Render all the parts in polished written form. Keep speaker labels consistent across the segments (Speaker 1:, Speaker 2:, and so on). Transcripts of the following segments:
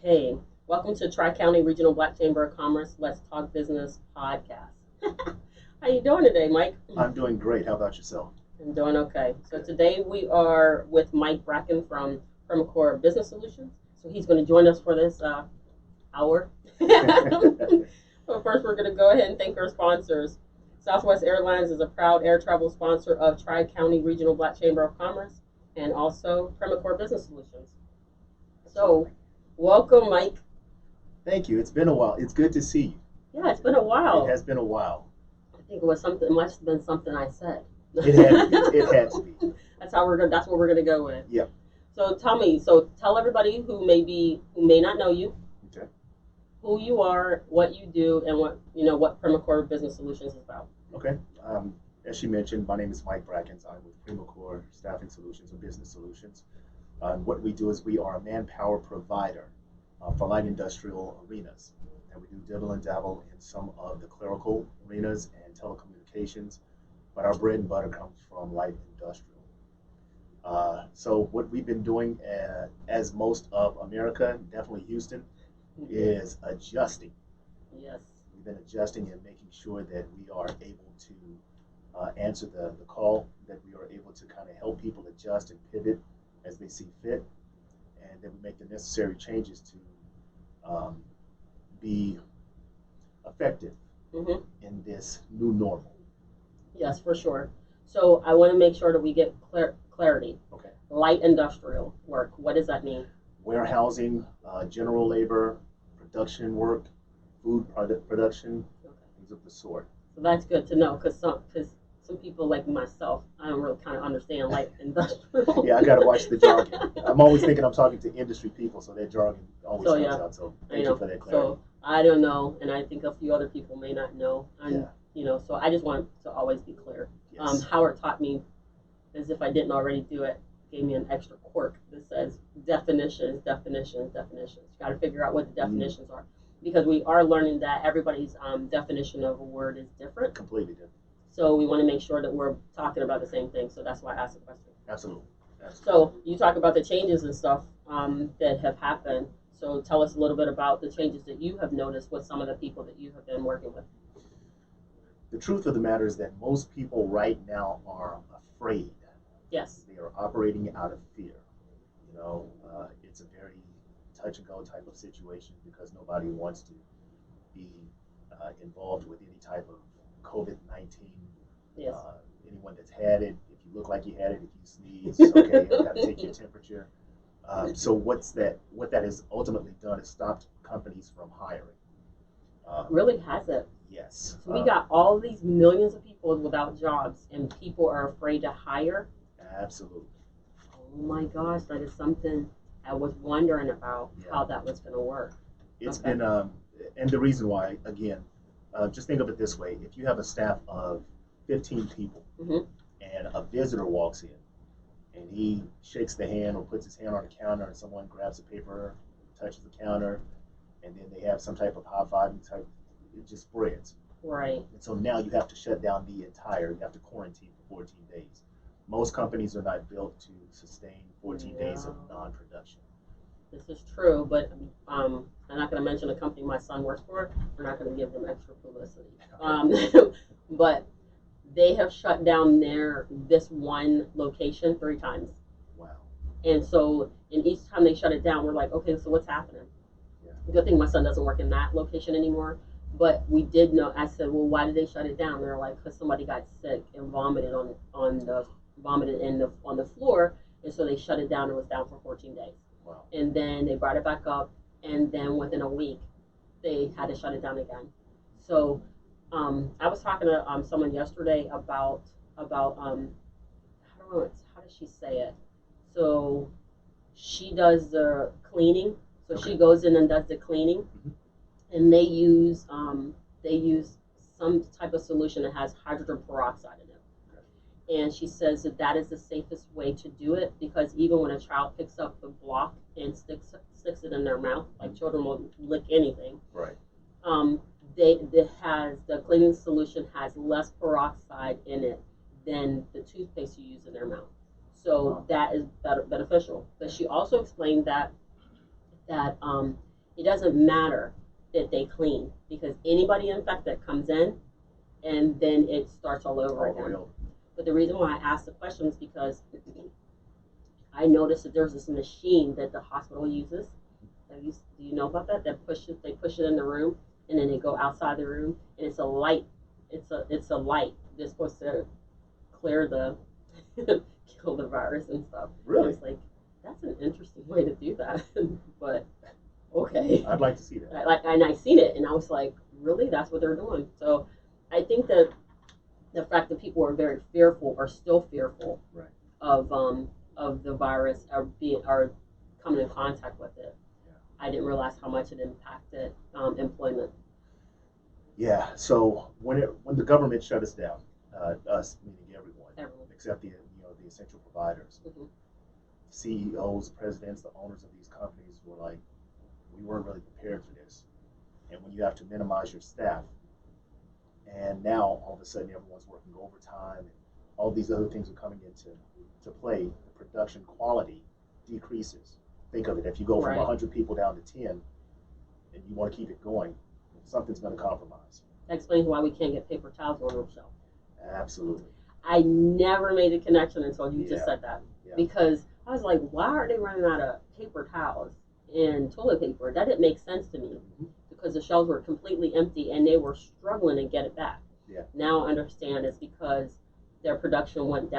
Speaker 1: Okay, welcome to Tri-County Regional Black Chamber of Commerce Let's Talk Business podcast. How you doing today, Mike?
Speaker 2: I'm doing great. How about yourself?
Speaker 1: I'm doing okay. So today we are with Mike Bracken from Primacore Business Solutions. So he's going to join us for this hour. But first, we're going to go ahead and thank our sponsors. Southwest Airlines is a proud air travel sponsor of Tri-County Regional Black Chamber of Commerce and also Primacore Business Solutions. So, welcome, Mike.
Speaker 2: Thank you. It's been a while. It's good to see you.
Speaker 1: Yeah, it's been a while.
Speaker 2: It has been a while.
Speaker 1: I think it was something. It must have been something I said.
Speaker 2: It had to be. It had to be.
Speaker 1: That's how we're gonna. That's what we're gonna go with.
Speaker 2: Yep.
Speaker 1: So tell me. So tell everybody who may not know you,
Speaker 2: Okay.
Speaker 1: who you are, what you do, and what Primacore Business Solutions is about.
Speaker 2: Okay. As she mentioned, my name is Mike Bracken. I'm with Primacore Staffing Solutions or Business Solutions. What we do is we are a manpower provider for light industrial arenas. And we do dibble and dabble in some of the clerical arenas and telecommunications, but our bread and butter comes from light industrial. So what we've been doing, as most of America, definitely Houston, is adjusting.
Speaker 1: Yes.
Speaker 2: We've been adjusting and making sure that we are able to answer the call, that we are able to kind of help people adjust and pivot as they see fit, and that we make the necessary changes to be effective in this new normal.
Speaker 1: Yes, for sure. So I want to make sure that we get clarity.
Speaker 2: Okay.
Speaker 1: Light industrial work. What does that mean?
Speaker 2: Warehousing, general labor, production work, food production, things of the sort.
Speaker 1: So that's good to know because some people like myself, I don't really kind of understand light industrial.
Speaker 2: Yeah, I got to watch the jargon. I'm always thinking I'm talking to industry people, so their jargon always comes out. So thank you for that clarity.
Speaker 1: So I don't know, and I think a few other people may not know. And, so I just want to always be clear.
Speaker 2: Yes.
Speaker 1: Howard taught me, as if I didn't already do it, gave me an extra quirk that says definitions. You got to figure out what the definitions are, because we are learning that everybody's definition of a word is different.
Speaker 2: Completely different.
Speaker 1: So we want to make sure that we're talking about the same thing. So that's why I asked the question.
Speaker 2: Absolutely.
Speaker 1: So you talk about the changes and stuff that have happened. So tell us a little bit about the changes that you have noticed with some of the people that you have been working with.
Speaker 2: The truth of the matter is that most people right now are afraid.
Speaker 1: Yes.
Speaker 2: They are operating out of fear. It's a very touch and go type of situation because nobody wants to be involved with any type of COVID-19.
Speaker 1: Yes.
Speaker 2: Anyone that's had it, if you look like you had it, if you sneeze, okay, you got to take your temperature. So what that has ultimately done is stopped companies from hiring.
Speaker 1: Really has it?
Speaker 2: Yes.
Speaker 1: So we got all these millions of people without jobs, and people are afraid to hire.
Speaker 2: Absolutely.
Speaker 1: Oh my gosh, that is something I was wondering about how that was going to work.
Speaker 2: It's been, and the reason why, again, just think of it this way: if you have a staff of 15 people, and a visitor walks in, and he shakes the hand or puts his hand on the counter, and someone grabs a paper, touches the counter, and then they have some type of high-fiving type, it just spreads.
Speaker 1: Right.
Speaker 2: And so now you have to shut down you have to quarantine for 14 days. Most companies are not built to sustain 14 days of non-production.
Speaker 1: This is true, but I'm not going to mention a company my son works for. We're not going to give them extra publicity. But they have shut down this one location 3 times.
Speaker 2: Wow.
Speaker 1: And so, in each time they shut it down, we're like, okay, so what's happening?
Speaker 2: Yeah.
Speaker 1: Good thing my son doesn't work in that location anymore. But we did know. I said, well, why did they shut it down? They're like, because somebody got sick and vomited on the floor, and so they shut it down. It was down for 14 days.
Speaker 2: Wow.
Speaker 1: And then they brought it back up, and then within a week, they had to shut it down again. So, I was talking to someone yesterday about I don't know, how does she say it? So, she does the cleaning. So she goes in and does the cleaning, and they use some type of solution that has hydrogen peroxide in it. And she says that is the safest way to do it, because even when a child picks up the block and sticks it in their mouth, like children will lick anything.
Speaker 2: Right.
Speaker 1: The cleaning solution has less peroxide in it than the toothpaste you use in their mouth. So that is beneficial. But she also explained that it doesn't matter that they clean because anybody infected comes in and then it starts all over again. But the reason why I asked the question is because I noticed that there's this machine that the hospital uses. Do you know about that? They push it in the room, and then they go outside the room, and it's a light. It's a light that's supposed to clear the kill the virus and stuff.
Speaker 2: Really?
Speaker 1: It's like that's an interesting way to do that, but okay.
Speaker 2: I'd like to see that.
Speaker 1: And I seen it, and I was like, really? That's what they're doing. So I think that the fact that people are very fearful, are still fearful,
Speaker 2: right,
Speaker 1: of the virus, are coming in contact with it.
Speaker 2: Yeah.
Speaker 1: I didn't realize how much it impacted employment.
Speaker 2: Yeah. So when the government shut us down, us meaning everyone, except the essential providers,
Speaker 1: Mm-hmm.
Speaker 2: CEOs, presidents, the owners of these companies were like, we weren't really prepared for this. And when you have to minimize your staff, and now all of a sudden everyone's working overtime, and all these other things are coming into play, the production quality decreases. Think of it, if you go from
Speaker 1: Right.
Speaker 2: 100 people down to 10, and you want to keep it going, something's going to compromise.
Speaker 1: That explains why we can't get paper towels on the shelf.
Speaker 2: Absolutely.
Speaker 1: I never made the connection until you just
Speaker 2: Yeah.
Speaker 1: said that.
Speaker 2: Yeah.
Speaker 1: Because I was like, why are they running out of paper towels and toilet paper? That didn't make sense to me
Speaker 2: Mm-hmm.
Speaker 1: because the shelves were completely empty and they were struggling to get it back.
Speaker 2: Yeah.
Speaker 1: Now I understand it's because their production went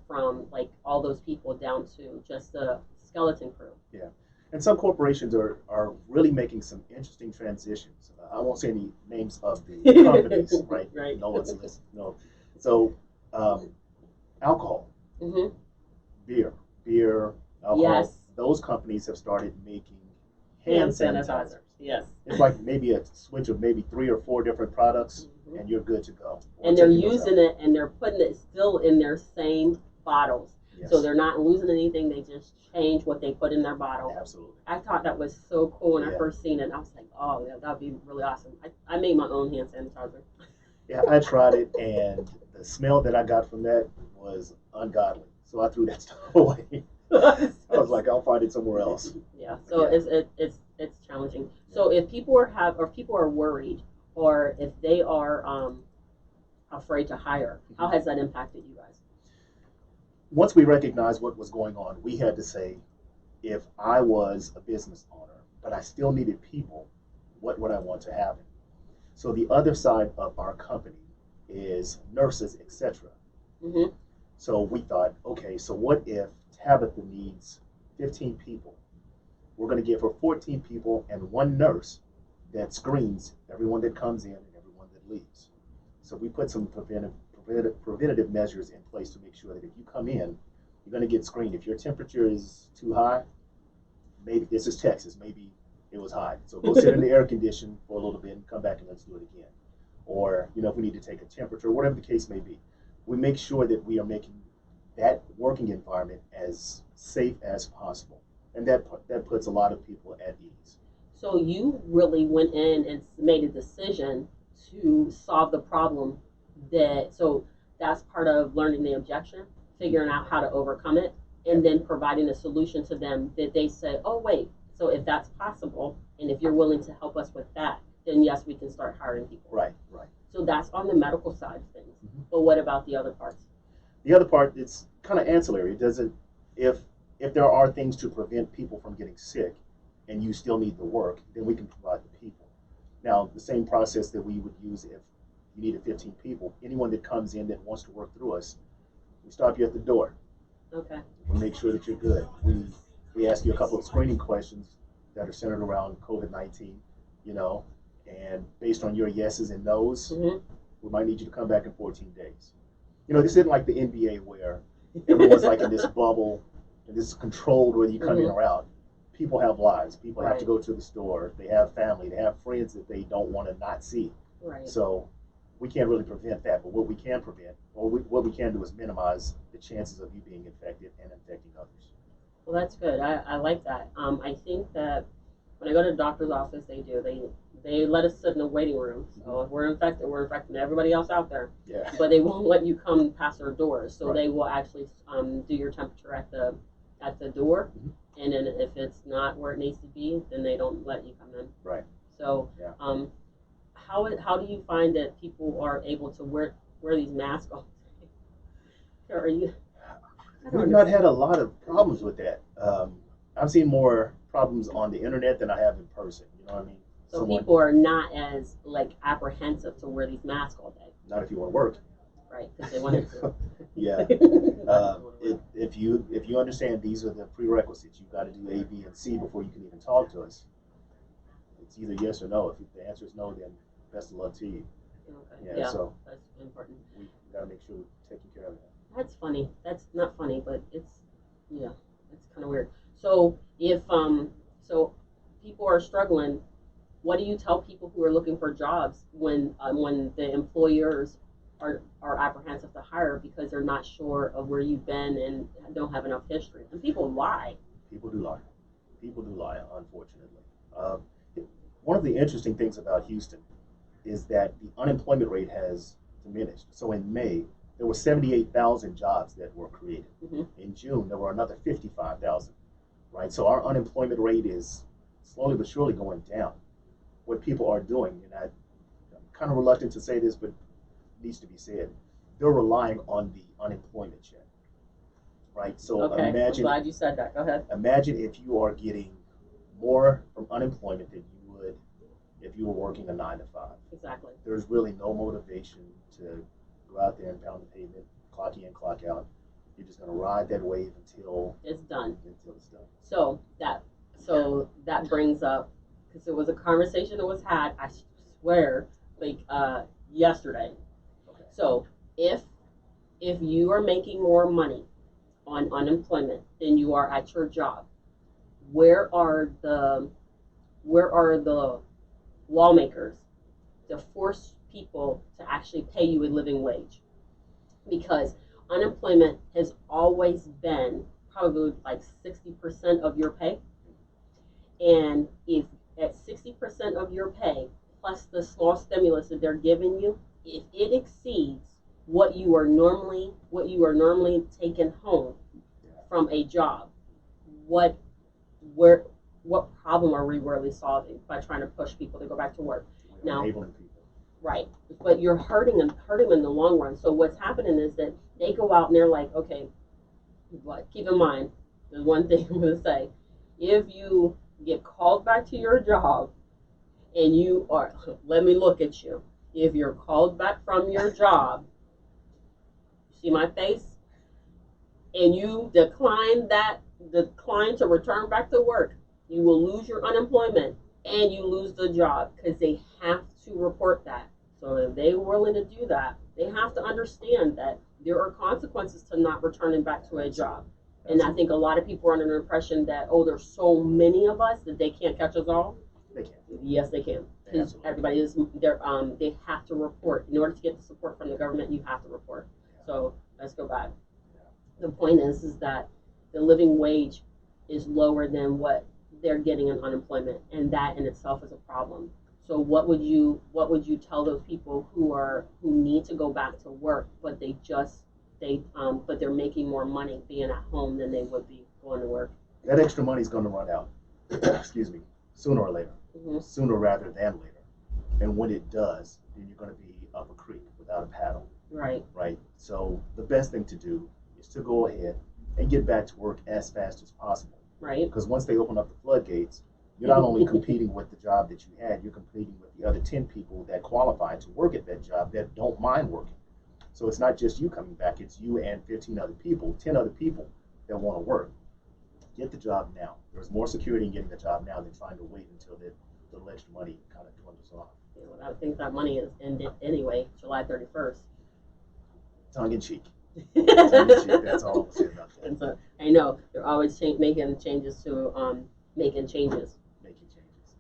Speaker 1: from like all those people down to just the skeleton crew.
Speaker 2: Yeah. And some corporations are really making some interesting transitions. I won't say any names of the companies, right?
Speaker 1: Right.
Speaker 2: No one's listening. No. So, alcohol,
Speaker 1: Mm-hmm.
Speaker 2: beer, alcohol.
Speaker 1: Yes.
Speaker 2: Those companies have started making hand sanitizers.
Speaker 1: Yes.
Speaker 2: It's like maybe a switch of maybe 3 or 4 different products,
Speaker 1: Mm-hmm.
Speaker 2: and you're good to go.
Speaker 1: And they're using it and they're putting it still in their same bottles.
Speaker 2: Yes.
Speaker 1: So they're not losing anything. They just change what they put in their bottle.
Speaker 2: Absolutely.
Speaker 1: I thought that was so cool when I
Speaker 2: Yeah.
Speaker 1: first seen it. I was like, oh, yeah, that'd be really awesome. I made my own hand sanitizer.
Speaker 2: Yeah, I tried it, and the smell that I got from that was ungodly. So I threw that stuff away. I was like, I'll find it somewhere else.
Speaker 1: Yeah. So
Speaker 2: Yeah.
Speaker 1: it's challenging. So if people are worried, or if they are afraid to hire, how has that impacted you guys?
Speaker 2: Once we recognized what was going on, we had to say, if I was a business owner, but I still needed people, what would I want to happen? So the other side of our company is nurses, etc.
Speaker 1: Mm-hmm.
Speaker 2: So we thought, okay, so what if Tabitha needs 15 people? We're going to give her 14 people and 1 nurse that screens everyone that comes in and everyone that leaves. So we put some preventative measures in place to make sure that if you come in, you're going to get screened. If your temperature is too high, maybe this is Texas, maybe it was high. So go sit in the air condition for a little bit and come back and let's do it again. Or, if we need to take a temperature, whatever the case may be, we make sure that we are making that working environment as safe as possible. And that puts a lot of people at ease.
Speaker 1: So you really went in and made a decision to solve the problem so that's part of learning the objection, figuring out how to overcome it, and then providing a solution to them that they say, oh, wait, so if that's possible, and if you're willing to help us with that, then yes, we can start hiring people.
Speaker 2: Right.
Speaker 1: So that's on the medical side of things.
Speaker 2: Mm-hmm.
Speaker 1: But what about the other parts?
Speaker 2: The other part, it's kind of ancillary. It doesn't, if there are things to prevent people from getting sick and you still need the work, then we can provide the people. Now, the same process that we would use if you needed 15 people, anyone that comes in that wants to work through us, we stop you at the door.
Speaker 1: Okay.
Speaker 2: We make sure that you're good. We ask you a couple of screening questions that are centered around COVID-19, and based on your yeses and nos,
Speaker 1: Mm-hmm.
Speaker 2: we might need you to come back in 14 days. This isn't like the NBA where everyone's like in this bubble and this is controlled whether you come in or out. People have lives. People have to go to the store. They have family. They have friends that they don't want to not see.
Speaker 1: Right.
Speaker 2: So we can't really prevent that. But what we can prevent, or what we can do, is minimize the chances of you being infected and infecting others.
Speaker 1: Well, that's good. I like that. I think that when I go to the doctor's office, they let us sit in a waiting room. So if we're infecting everybody else out there.
Speaker 2: Yeah.
Speaker 1: But they won't let you come past their doors. So
Speaker 2: Right.
Speaker 1: they will actually do your temperature at the door, and then if it's not where it needs to be, then they don't let you come in.
Speaker 2: Right.
Speaker 1: So,
Speaker 2: Yeah.
Speaker 1: how do you find that people are able to wear these masks all day? Or are you? I don't
Speaker 2: We've not
Speaker 1: understand.
Speaker 2: had a lot of problems with that. I've seen more problems on the internet than I have in person. You know what I mean?
Speaker 1: So
Speaker 2: Someone,
Speaker 1: people are not as like apprehensive to wear these masks all day,
Speaker 2: not if you want to work.
Speaker 1: right? Because they wanted to.
Speaker 2: Yeah.
Speaker 1: Not because they wanna
Speaker 2: If you understand these are the prerequisites, you've got to do A, B, and C before you can even talk to us. It's either yes or no. If the answer is no, then best of luck to you.
Speaker 1: Okay.
Speaker 2: Yeah.
Speaker 1: Yeah,
Speaker 2: So
Speaker 1: that's important.
Speaker 2: we got to make sure we're taking care of that.
Speaker 1: That's funny. That's not funny, but yeah, it's kind of weird. So if so people are struggling, what do you tell people who are looking for jobs when the employers are apprehensive to hire because they're not sure of where you've been and don't have enough history? And people lie.
Speaker 2: People do lie. People do lie, unfortunately. Uh, One of the interesting things about Houston is that the unemployment rate has diminished. So in May, there were 78,000 jobs that were created.
Speaker 1: Hmm.
Speaker 2: In June, there were another 55,000, right? So our unemployment rate is slowly but surely going down. What people are doing, and I'm kind of reluctant to say this, but it needs to be said, they're relying on the unemployment check, right? So
Speaker 1: Okay, I'm glad you said that. Go ahead.
Speaker 2: imagine if you are getting more from unemployment than you would if you were working a 9 to 5.
Speaker 1: Exactly.
Speaker 2: There's really no motivation to go out there and pound the pavement, clock in, clock out. You're just going to ride that wave
Speaker 1: It's done.
Speaker 2: until it's done.
Speaker 1: So that brings up because it was a conversation that was had. I swear, like yesterday.
Speaker 2: Okay.
Speaker 1: So if if you are making more money on unemployment than you are at your job, where are the where are the lawmakers to force people to actually pay you a living wage? Because unemployment has always been probably like 60% of your pay. And if at 60% of your pay plus the small stimulus that they're giving you, if it exceeds what you are normally taking home from a job, what where what problem are we really solving by trying to push people to go back to work?
Speaker 2: We're
Speaker 1: Now,
Speaker 2: enabling people.
Speaker 1: right, but you're hurting them in the long run. So what's happening is that they go out and they're like, okay, but keep in mind, there's one thing I'm going to say: if you get called back to your job and you are, let me look at you. If you're called back from your job, see my face, and you decline to return back to work, you will lose your unemployment and you lose the job because they have to report that. So if they're willing to do that, they have to understand that there are consequences to not returning back to a job. And I think a lot of people are under the impression that, oh, there's so many of us that they can't catch us all.
Speaker 2: They can.
Speaker 1: Yes, they can. Because everybody is they have to report. In order to get the support from the government, you have to report. So let's go back. The point is that the living wage is lower than what they're getting in unemployment, and that in itself is a problem. So what would you tell those people who need to go back to work, but but they're making more money being at home than they would be going to work?
Speaker 2: That extra money is going to run out. Excuse me. Sooner or later.
Speaker 1: Hmm.
Speaker 2: Sooner rather than later. And when it does, then you're going to be up a creek without a paddle.
Speaker 1: Right.
Speaker 2: Right. So the best thing to do is to go ahead and get back to work as fast as possible.
Speaker 1: Right.
Speaker 2: Because once they open up the floodgates, you're not only competing with the job that you had, you're competing with the other 10 people that qualify to work at that job that don't mind working. So it's not just you coming back, it's you and 15 other people, 10 other people that want to work. Get the job now. There's more security in getting the job now than trying to wait until the alleged money kind of dwindles off.
Speaker 1: Yeah, well, I think that money is ended anyway, July 31st.
Speaker 2: Tongue in cheek. Tongue in cheek. That's all I'm saying about that.
Speaker 1: And so I know they're always making changes to making changes.
Speaker 2: Making changes.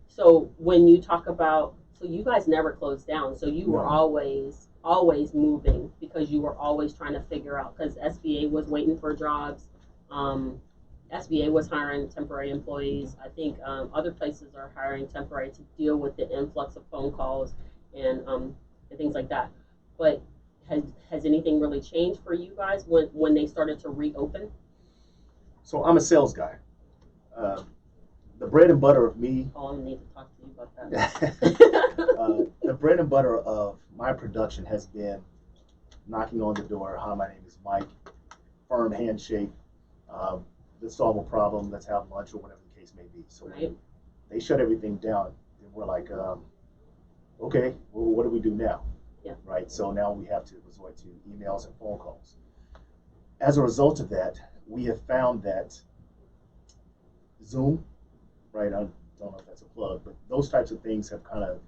Speaker 1: So when you talk about, so you guys never closed down, so you were
Speaker 2: No.
Speaker 1: always moving because you were always trying to figure out, because SBA was waiting for jobs. SBA was hiring temporary employees. I think other places are hiring temporary to deal with the influx of phone calls and things like that. But has anything really changed for you guys when they started to reopen?
Speaker 2: So I'm a sales guy. Uh, the bread and butter of me,
Speaker 1: Oh, I need to talk to you about
Speaker 2: the bread and butter of my production has been knocking on the door. Hi, my name is Mike. Firm handshake. Um, let's solve a problem. Let's have lunch or whatever the case may be. So
Speaker 1: right.
Speaker 2: when they shut everything down, then we're like, okay, well, what do we do now?
Speaker 1: Yeah.
Speaker 2: Right. So now we have to resort to emails and phone calls. As a result of that, we have found that Zoom, right? I don't know if that's a plug, but those types of things have kind of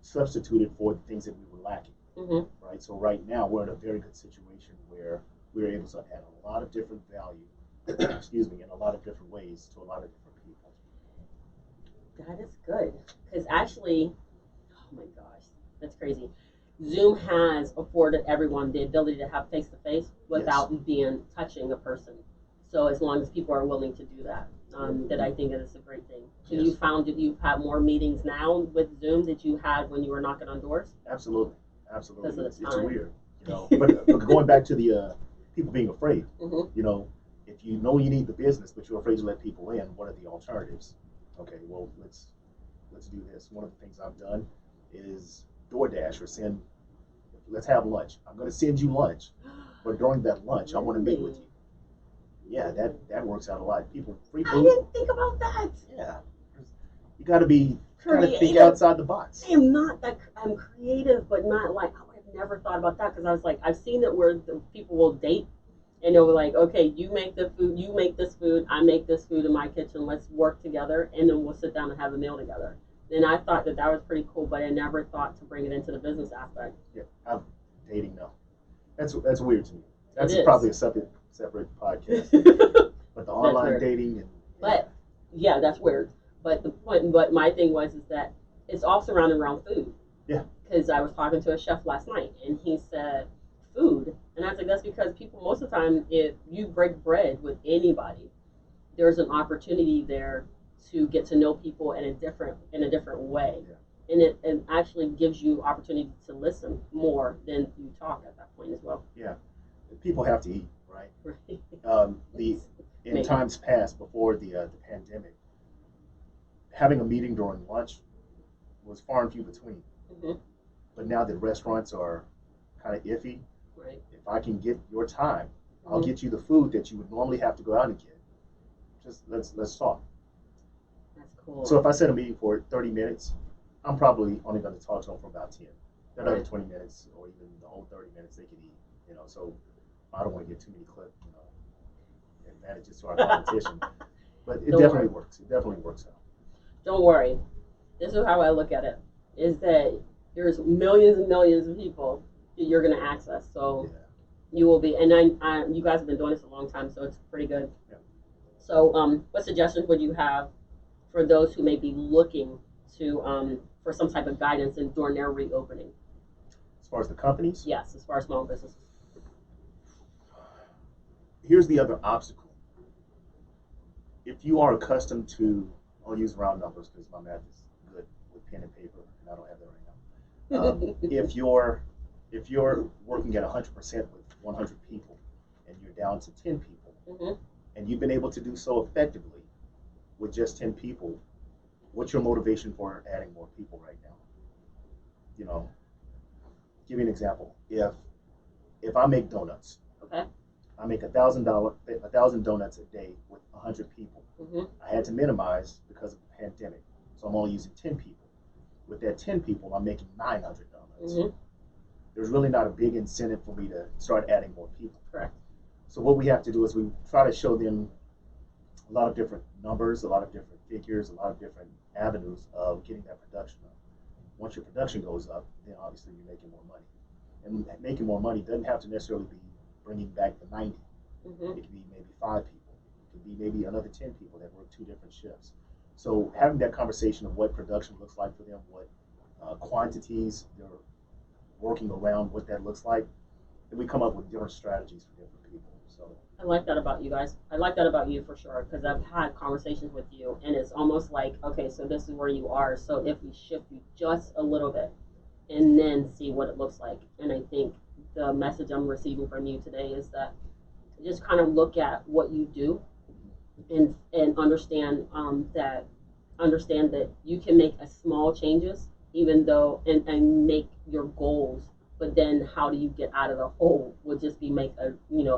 Speaker 2: substituted for the things that we were lacking,
Speaker 1: Mm-hmm.
Speaker 2: right? So right now we're in a very good situation where we're able to add a lot of different value, excuse me, in a lot of different ways to a lot of different people.
Speaker 1: That is good. Because actually, oh my gosh, that's crazy. Zoom has afforded everyone the ability to have face to face
Speaker 2: Yes.
Speaker 1: without being touching a person. So as long as people are willing to do that, that I think it is a great thing. So
Speaker 2: Yes.
Speaker 1: you found that you've had more meetings now with Zoom that you had when you were knocking on doors
Speaker 2: Absolutely,
Speaker 1: because of
Speaker 2: absolutely.
Speaker 1: the
Speaker 2: It's
Speaker 1: time.
Speaker 2: weird, you know. But going back to the people being afraid,
Speaker 1: Hmm.
Speaker 2: you know, if you know you need the business but you're afraid to let people in, what are the alternatives? Okay, well let's do this. One of the things I've done is DoorDash or send. Let's have lunch. I'm going to send you lunch, but during that lunch, I want to meet with you. Yeah, that works out a lot. People free
Speaker 1: I
Speaker 2: food.
Speaker 1: didn't think about that.
Speaker 2: Yeah, you got to be got to think
Speaker 1: Creative.
Speaker 2: outside the box.
Speaker 1: I am not that. I'm creative, but not like I would have never thought about that because I was like, I've seen it where the people will date and they'll be like, okay, you make the food, you make this food, I make this food in my kitchen. Let's work together, and then we'll sit down and have a meal together. And I thought that that was pretty cool, but I never thought to bring it into the business aspect.
Speaker 2: Yeah, I'm dating now. That's weird to me.
Speaker 1: It
Speaker 2: That's
Speaker 1: is.
Speaker 2: probably a separate podcast. But the
Speaker 1: That's
Speaker 2: online
Speaker 1: weird.
Speaker 2: dating and
Speaker 1: But yeah, that's weird. But the point, but my thing was is that it's all surrounded around food.
Speaker 2: yeah,
Speaker 1: Because I was talking to a chef last night, and he said food, and I was like, that's because people most of the time, if you break bread with anybody, there's an opportunity there to get to know people in a different way,
Speaker 2: yeah.
Speaker 1: and it actually gives you opportunity to listen more than you talk at that point as well.
Speaker 2: Yeah. People have to eat, right?
Speaker 1: Right.
Speaker 2: The in
Speaker 1: Maybe.
Speaker 2: times past before the pandemic, having a meeting during lunch was far and few between.
Speaker 1: Hmm.
Speaker 2: But now that restaurants are kind of iffy,
Speaker 1: Right.
Speaker 2: if I can get your time, I'll
Speaker 1: Hmm.
Speaker 2: get you the food that you would normally have to go out and get. Just let's talk.
Speaker 1: That's cool.
Speaker 2: So if I set a meeting for 30 minutes, I'm probably only going to talk to them for about 10. That other
Speaker 1: Right.
Speaker 2: 20 minutes or even the whole 30 minutes they can eat. You know, so I don't want to get too many advantages to our competition. But it
Speaker 1: Don't
Speaker 2: definitely
Speaker 1: worry.
Speaker 2: works. It definitely works out.
Speaker 1: Don't worry. This is how I look at it: is that there's millions and millions of people that you're going to access. So
Speaker 2: Yeah.
Speaker 1: you will be, and you guys have been doing this a long time, so it's pretty good.
Speaker 2: Yeah.
Speaker 1: So, what suggestions would you have for those who may be looking to for some type of guidance in during their reopening?
Speaker 2: As far as the companies,
Speaker 1: Yes, as far as small businesses.
Speaker 2: here's the other obstacle. If you are accustomed to, I'll use round numbers because my math is good with pen and paper, and I don't have that right now. If you're working at 100% with 100 people, and you're down to 10 people,
Speaker 1: Hmm.
Speaker 2: and you've been able to do so effectively with just 10 people, what's your motivation for adding more people right now? You know, give you an example. If I make donuts,
Speaker 1: Okay.
Speaker 2: I make $1,000 donuts a day with 100 people.
Speaker 1: Hmm.
Speaker 2: I had to minimize because of the pandemic, so I'm only using 10 people. With that 10 people, I'm making 900 donuts.
Speaker 1: Hmm.
Speaker 2: There's really not a big incentive for me to start adding more people.
Speaker 1: Correct.
Speaker 2: So what we have to do is we try to show them a lot of different numbers, a lot of different figures, a lot of different avenues of getting that production up. Once your production goes up, then obviously you're making more money. And making more money doesn't have to necessarily be bringing back the 90.
Speaker 1: Hmm.
Speaker 2: It could be maybe 5 people. It could be maybe another 10 people that work 2 different shifts. So having that conversation of what production looks like for them, what quantities they're working around, what that looks like, and we come up with different strategies for different people. So
Speaker 1: I like that about you guys. I like that about you for sure because I've had conversations with you, and it's almost like, okay, so this is where you are. So if we shift you just a little bit, and then see what it looks like. And I think the message I'm receiving from you today is that just kind of look at what you do and understand that you can make a small changes even though and make your goals, but then how do you get out of the hole would just be make a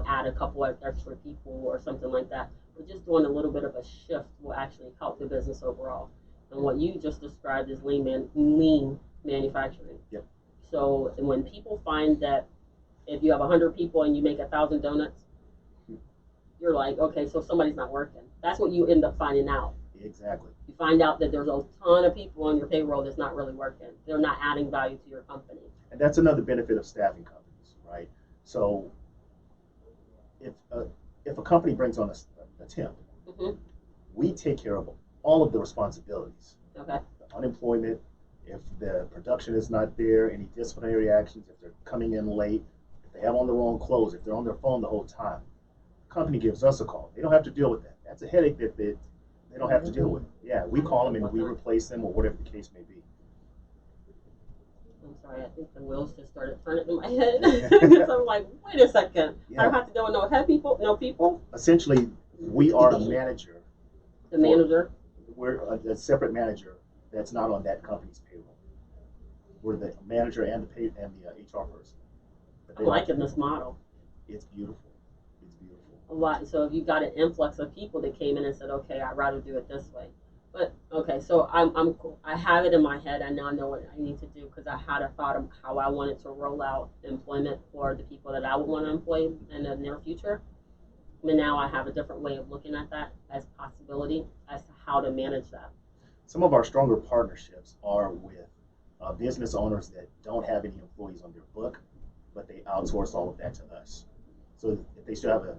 Speaker 1: add a couple of extra people or something like that. But just doing a little bit of a shift will actually help the business overall. And what you just described is lean manufacturing.
Speaker 2: Yep.
Speaker 1: So when people find that if you have 100 people and you make 1,000 donuts, you're like, okay, so somebody's not working. That's what you end up finding out.
Speaker 2: Exactly.
Speaker 1: You find out that there's a ton of people on your payroll that's not really working. They're not adding value to your company.
Speaker 2: And that's another benefit of staffing companies, right? So if if a company brings on a temp,
Speaker 1: Mm-hmm.
Speaker 2: we take care of all of the responsibilities.
Speaker 1: Okay.
Speaker 2: The unemployment, if the production is not there, any disciplinary actions, if they're coming in late, if they have on the wrong clothes, if they're on their phone the whole time, the company gives us a call. They don't have to deal with that. That's a headache that they don't have to deal with. Yeah, we call them and we replace them or whatever the case may be.
Speaker 1: I'm sorry, I think the wheels just started turning in my head. So I'm like, wait a second.
Speaker 2: Yeah.
Speaker 1: I don't have to deal with no people.
Speaker 2: Essentially, we are a manager.
Speaker 1: The manager.
Speaker 2: We're a separate manager that's not on that company's payroll. We're the manager and the HR person.
Speaker 1: I'm liking this model.
Speaker 2: It's beautiful. It's beautiful.
Speaker 1: A lot. So if you got an influx of people that came in and said, okay, I'd rather do it this way. But okay, so I'm cool. I have it in my head. I now know what I need to do because I had a thought of how I wanted to roll out employment for the people that I would want to employ in the near future. But now I have a different way of looking at that as possibility as to how to manage that.
Speaker 2: Some of our stronger partnerships are with business owners that don't have any employees on their book, but they outsource all of that to us. So if they still have a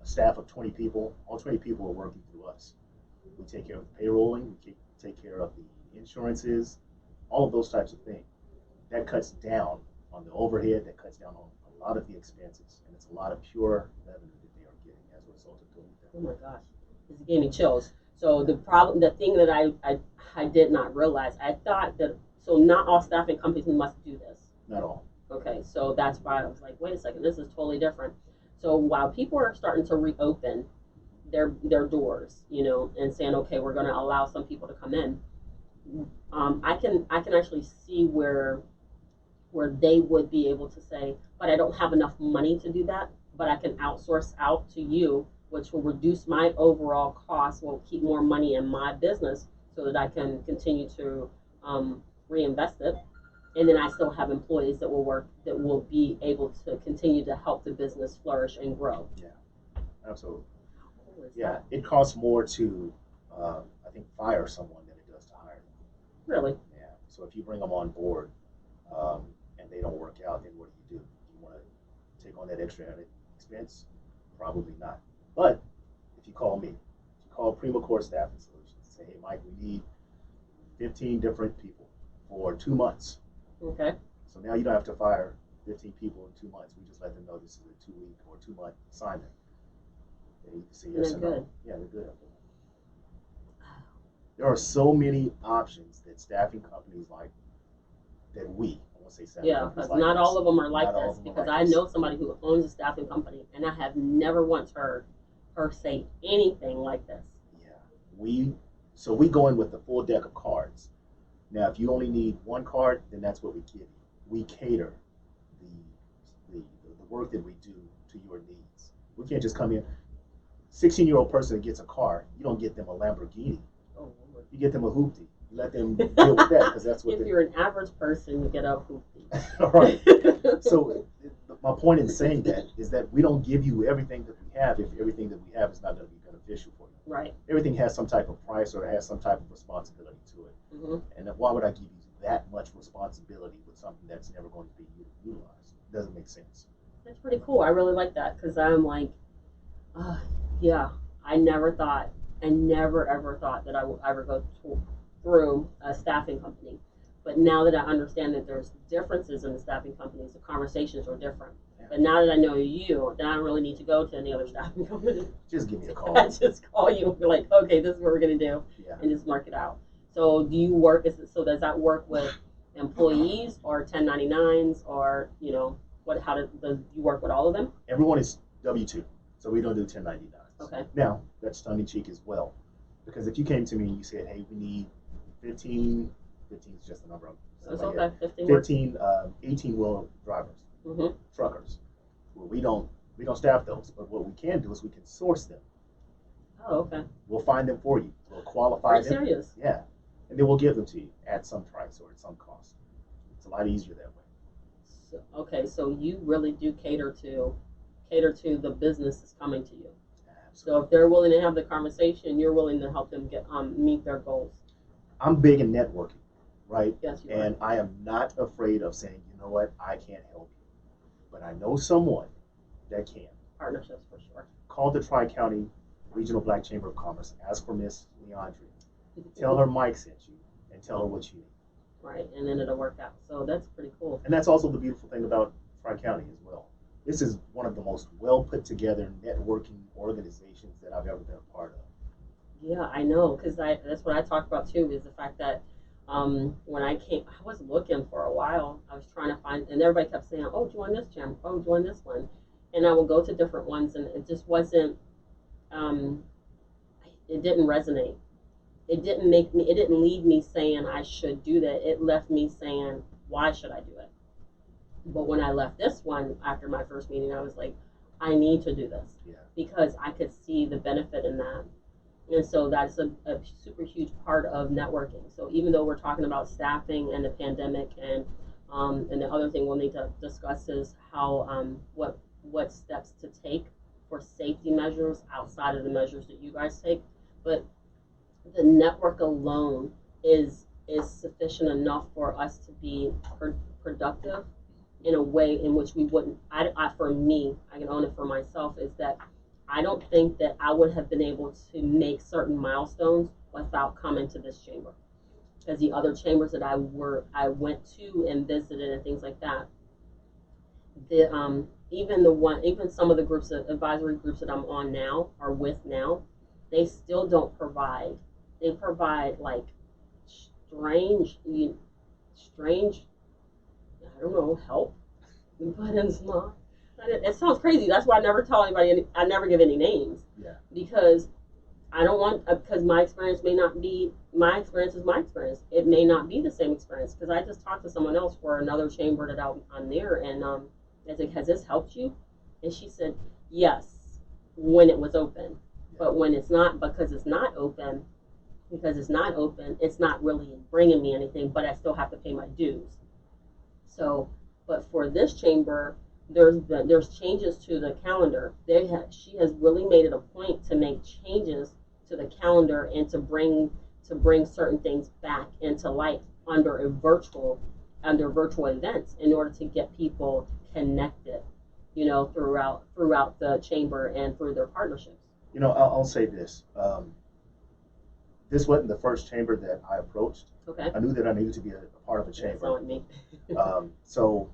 Speaker 2: staff of 20 people, all 20 people are working through us. We take care of the payrolling, we take care of the insurances, all of those types of things. That cuts down on the overhead, that cuts down on a lot of the expenses, and it's a lot of pure revenue that they are getting as a result of doing that.
Speaker 1: Oh my gosh, this gave me chills. So the thing that I did not realize, I thought that, so not all staffing companies must do this.
Speaker 2: Not all.
Speaker 1: Okay, so that's why I was like, wait a second, this is totally different. So while people are starting to reopen their doors, and saying, okay, we're going to allow some people to come in, I can actually see where they would be able to say, but I don't have enough money to do that, but I can outsource out to you, which will reduce my overall cost, will keep more money in my business so that I can continue to reinvest it. And then I still have employees that will work, that will be able to continue to help the business flourish and grow.
Speaker 2: Yeah, absolutely. Yeah, it costs more to, I think, fire someone than it does to hire them.
Speaker 1: Really?
Speaker 2: Yeah. So if you bring them on board and they don't work out, then what do? You want to take on that extra expense? Probably not. But if you call me, if you call Primacore Staffing Solutions, say, hey, Mike, we need 15 different people for 2 months.
Speaker 1: Okay.
Speaker 2: So now you don't have to fire 15 people in 2 months. We just let them know this is a 2-week or 2-month assignment. They need to say yes or no. Yeah, they're good. There are so many options that staffing companies like that we, I won't say staffing companies
Speaker 1: because not all of them are like this. Because I know
Speaker 2: this.
Speaker 1: somebody who owns a staffing company, and I have never once heard her say anything like this.
Speaker 2: Yeah, we go in with the full deck of cards. Now, if you only need one card, then that's what we give you. We cater the work that we do to your needs. We can't just come in. 16-year-old person that gets a car, you don't get them a Lamborghini.
Speaker 1: Oh,
Speaker 2: you get them a hoopty. You let them deal with that because that's what.
Speaker 1: If you're an average person, you get a hoopty.
Speaker 2: All right. So my point in saying that is that we don't give you everything that we have if everything that we have is not going to be beneficial for you.
Speaker 1: Right.
Speaker 2: Everything has some type of price or it has some type of responsibility to it.
Speaker 1: Mm-hmm.
Speaker 2: And why would I give you that much responsibility with something that's never going to be utilized? It doesn't make sense.
Speaker 1: That's pretty cool. I really like that because I'm like, yeah, I never ever thought that I would ever go through a staffing company. But now that I understand that there's differences in the staffing companies, the conversations are different. Yeah. But now that I know you, then I don't really need to go to any other staffing company.
Speaker 2: Just give me a call.
Speaker 1: I just call you and be like, okay, this is what we're going to do, and just work it out. So do you work, does that work with employees or 1099s or, how does you work with all of them?
Speaker 2: Everyone is W-2. So we don't do 1099s.
Speaker 1: Okay.
Speaker 2: Now, that's tongue in cheek as well. Because if you came to me and you said, hey, we need 15, 15 is just the number of
Speaker 1: That's okay. 15
Speaker 2: 18-wheel drivers,
Speaker 1: Mm-hmm.
Speaker 2: truckers. Well, we don't staff those, but what we can do is we can source them.
Speaker 1: Oh, okay.
Speaker 2: We'll find them for you. We'll qualify
Speaker 1: Are you
Speaker 2: them.
Speaker 1: serious?
Speaker 2: Yeah. And then we'll give them to you at some price or at some cost. It's a lot easier that way.
Speaker 1: So, okay, so you really do cater to the business that's coming to you. So
Speaker 2: Absolutely.
Speaker 1: if they're willing to have the conversation, you're willing to help them get meet their goals.
Speaker 2: I'm big in networking, right?
Speaker 1: Yes, you
Speaker 2: And I am not afraid of saying, you know what, I can't help you. But I know someone that can.
Speaker 1: Partnerships for sure.
Speaker 2: Call the Tri-County Regional Black Chamber of Commerce. Ask for Miss Leandria. Tell her Mike sent you and tell her what you need.
Speaker 1: Right, and then it'll work out. So that's pretty cool.
Speaker 2: And that's also the beautiful thing about Tri-County as well. This is one of the most well put together networking organizations that I've ever been a part of.
Speaker 1: Yeah, I know, because that's what I talked about too, is the fact that when I came, I was looking for a while. I was trying to find, and everybody kept saying, "Oh, join this gym. Oh, join this one," and I would go to different ones, and it just wasn't. Um, it didn't resonate. It didn't make me. It didn't leave me saying I should do that. It left me saying, "Why should I do it?" But when I left this one after my first meeting, I was like, "I need to do this
Speaker 2: Yeah.
Speaker 1: because I could see the benefit in that." And so that's a super huge part of networking. So even though we're talking about staffing and the pandemic, and the other thing we'll need to discuss is how what steps to take for safety measures outside of the measures that you guys take. But the network alone is sufficient enough for us to be productive in a way in which we wouldn't. For me, I can own it for myself. Is that I don't think that I would have been able to make certain milestones without coming to this chamber, because the other chambers that I went to and visited and things like that, even some of the groups, advisory groups that I'm on now or with now, they still don't provide. They provide like strange, strange, I don't know, help, but it's not. It sounds crazy. That's why I never tell anybody. I never give any names.
Speaker 2: Yeah.
Speaker 1: Because I don't want, because my experience may not be, my experience is my experience. It may not be the same experience, because I just talked to someone else for another chamber that I'm near, and I was like, has this helped you? And she said, yes, when it was open. But when it's not, because it's not open, it's not really bringing me anything, but I still have to pay my dues. So, but for this chamber, there's changes to the calendar. She has really made it a point to make changes to the calendar and to bring certain things back into life under virtual events in order to get people connected, throughout the chamber and through their partnerships.
Speaker 2: I'll say this. This wasn't the first chamber that I approached.
Speaker 1: Okay.
Speaker 2: I knew that I needed to be a part of a chamber.
Speaker 1: That's not me.
Speaker 2: So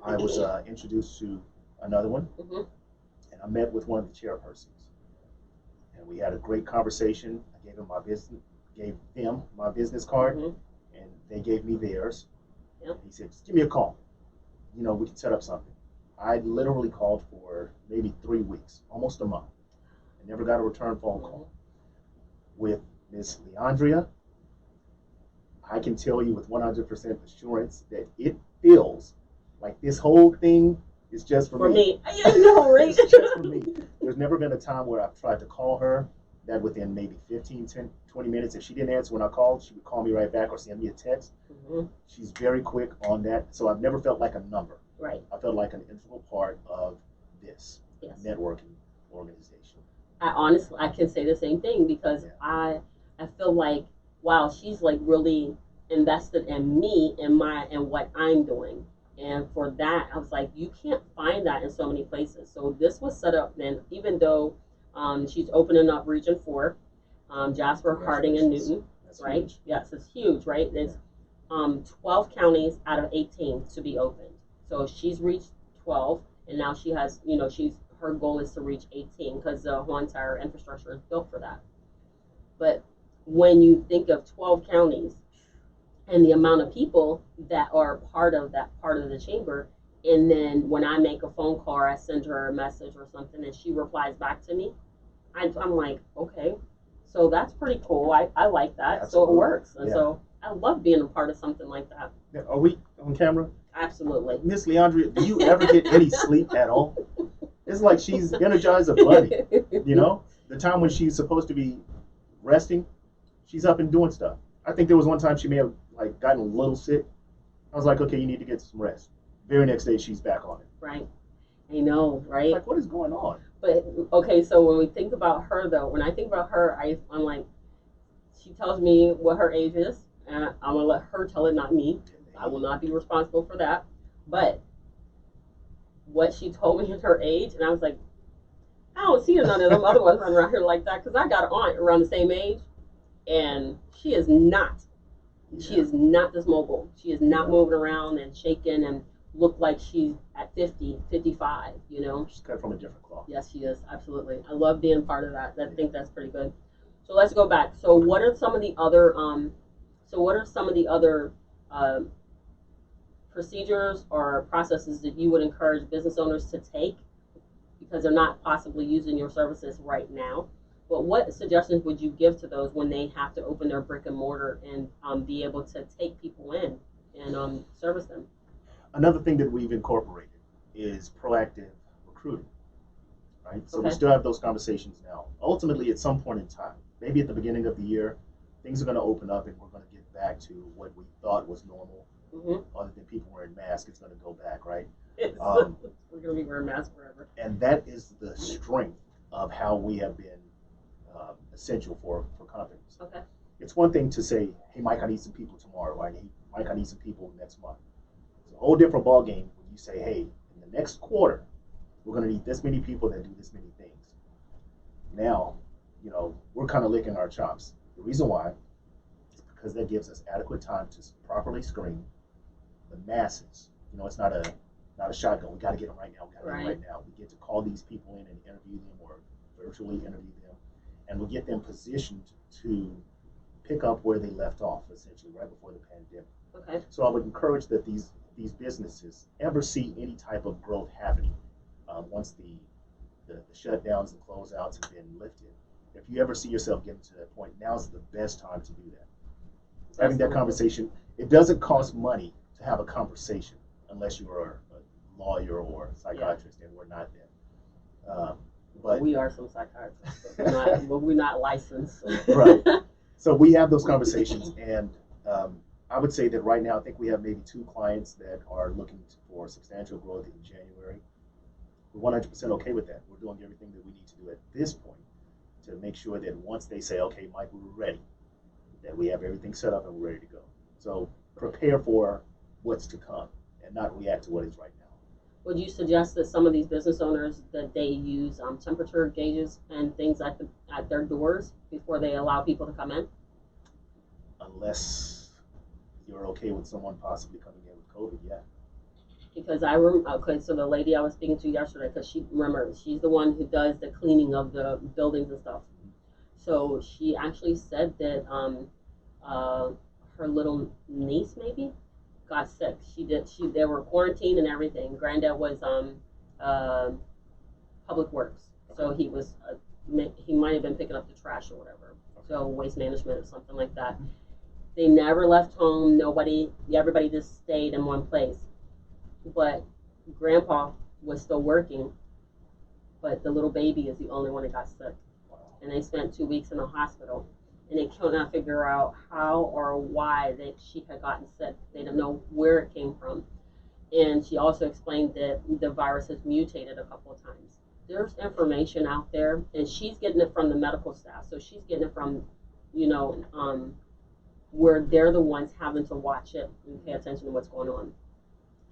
Speaker 2: I was introduced to another one,
Speaker 1: Mm-hmm.
Speaker 2: and I met with one of the chairpersons, and we had a great conversation. I gave them my business card,
Speaker 1: Mm-hmm.
Speaker 2: and they gave me theirs.
Speaker 1: Yep.
Speaker 2: He said, "Just give me a call. We can set up something." I literally called for maybe 3 weeks, almost a month, and never got a return phone call. With Miss Leandria, I can tell you with 100% assurance that it feels like this whole thing is just for me.
Speaker 1: I know, right?
Speaker 2: It's just for me. There's never been a time where I've tried to call her that within maybe 15, 10, 20 minutes, if she didn't answer when I called, she would call me right back or send me a text.
Speaker 1: Mm-hmm.
Speaker 2: She's very quick on that. So I've never felt like a number.
Speaker 1: Right.
Speaker 2: I felt like an integral part of this
Speaker 1: Yes.
Speaker 2: networking organization.
Speaker 1: I can say the same thing, because I feel like, wow, she's like really invested in me and what I'm doing. And for that, I was like, you can't find that in so many places. So this was set up then, even though she's opening up Region 4, Jasper, Harding, and Newton,
Speaker 2: That's
Speaker 1: right?
Speaker 2: huge.
Speaker 1: Yes, it's huge, right? There's 12 counties out of 18 to be opened. So she's reached 12, and now she has, her goal is to reach 18, because the whole entire infrastructure is built for that. But when you think of 12 counties and the amount of people that are part of the chamber, And then when I make a phone call, I send her a message or something, and she replies back to me. I'm like, okay, so that's pretty cool. I like that. So it
Speaker 2: Absolutely.
Speaker 1: works, and
Speaker 2: Yeah.
Speaker 1: so I love being a part of something like that.
Speaker 2: Yeah, are we on camera?
Speaker 1: Absolutely.
Speaker 2: Miss Leandria, do you ever get any sleep at all? It's like she's energized a bunny. You know, the time when she's supposed to be resting, she's up and doing stuff. I think there was one time she may have like gotten a little sick. I was like, okay, you need to get some rest. Very next day, she's back on it.
Speaker 1: Right. I know, right?
Speaker 2: Like, what is going on?
Speaker 1: But okay, so when we think about her though, when I think about her, I'm like, she tells me what her age is, and I'm gonna let her tell it, not me. I will not be responsible for that. But what she told me is her age, and I was like, I don't see none of them other ones running around here like that because I got an aunt around the same age, and she is not. She is not this mobile. She is not moving around and shaking and look like she's at 50, 55, you know?
Speaker 2: She's cut from a different cloth.
Speaker 1: Yes, she is. Absolutely. I love being part of that. I think that's pretty good. So let's go back. So what are some of the other um, procedures or processes that you would encourage business owners to take because they're not possibly using your services right now? But what suggestions would you give to those when they have to open their brick and mortar and be able to take people in and service them?
Speaker 2: Another thing that we've incorporated is proactive recruiting, right? So we
Speaker 1: Okay.
Speaker 2: still have those conversations now. Ultimately, at some point in time, maybe at the beginning of the year, things are going to open up and we're going to get back to what we thought was normal.
Speaker 1: Mm-hmm.
Speaker 2: Other than people wearing masks, it's going to go back, right?
Speaker 1: We're going to be wearing masks forever.
Speaker 2: And that is the strength of how we have been essential for companies.
Speaker 1: Okay.
Speaker 2: It's one thing to say, hey, Mike, I need some people tomorrow, right? Hey, Mike, I need some people next month. It's a whole different ballgame when you say, hey, in the next quarter, we're going to need this many people that do this many things. Now, we're kind of licking our chops. The reason why is because that gives us adequate time to properly screen the masses. It's not a shotgun. We got to get them right now. We got to get them right now. We get to call these people in and interview them or virtually interview them, and we get them positioned to pick up where they left off, essentially, right before the pandemic.
Speaker 1: Okay.
Speaker 2: So I would encourage that these businesses ever see any type of growth happening once the shutdowns, the closeouts have been lifted. If you ever see yourself getting to that point, now's the best time to do that. Having that conversation, it doesn't cost money to have a conversation unless you are a lawyer or a psychiatrist, and we're not them. But
Speaker 1: we are some psychiatrists, but we're not licensed.
Speaker 2: Right. So we have those conversations, and I would say that right now, I think we have maybe 2 clients that are looking for substantial growth in January. We're 100% okay with that. We're doing everything that we need to do at this point to make sure that once they say, okay, Mike, we're ready, that we have everything set up and we're ready to go. So prepare for what's to come and not react to what is right now.
Speaker 1: Would you suggest that some of these business owners that they use temperature gauges and things at their doors before they allow people to come in?
Speaker 2: Unless you're okay with someone possibly coming in with COVID, yeah.
Speaker 1: Because okay, so the lady I was speaking to yesterday, because she's the one who does the cleaning of the buildings and stuff. So she actually said that her little niece maybe got sick. They were quarantined and everything. Granddad was public works, so he might have been picking up the trash or whatever. So waste management or something like that. They never left home. Everybody just stayed in one place. But Grandpa was still working, but the little baby is the only one that got sick. And they spent 2 weeks in the hospital, and they could not figure out how or why she had gotten sick. They didn't know where it came from. And she also explained that the virus has mutated a couple of times. There's information out there, and she's getting it from the medical staff. So she's getting it from, where they're the ones having to watch it and pay attention to what's going on.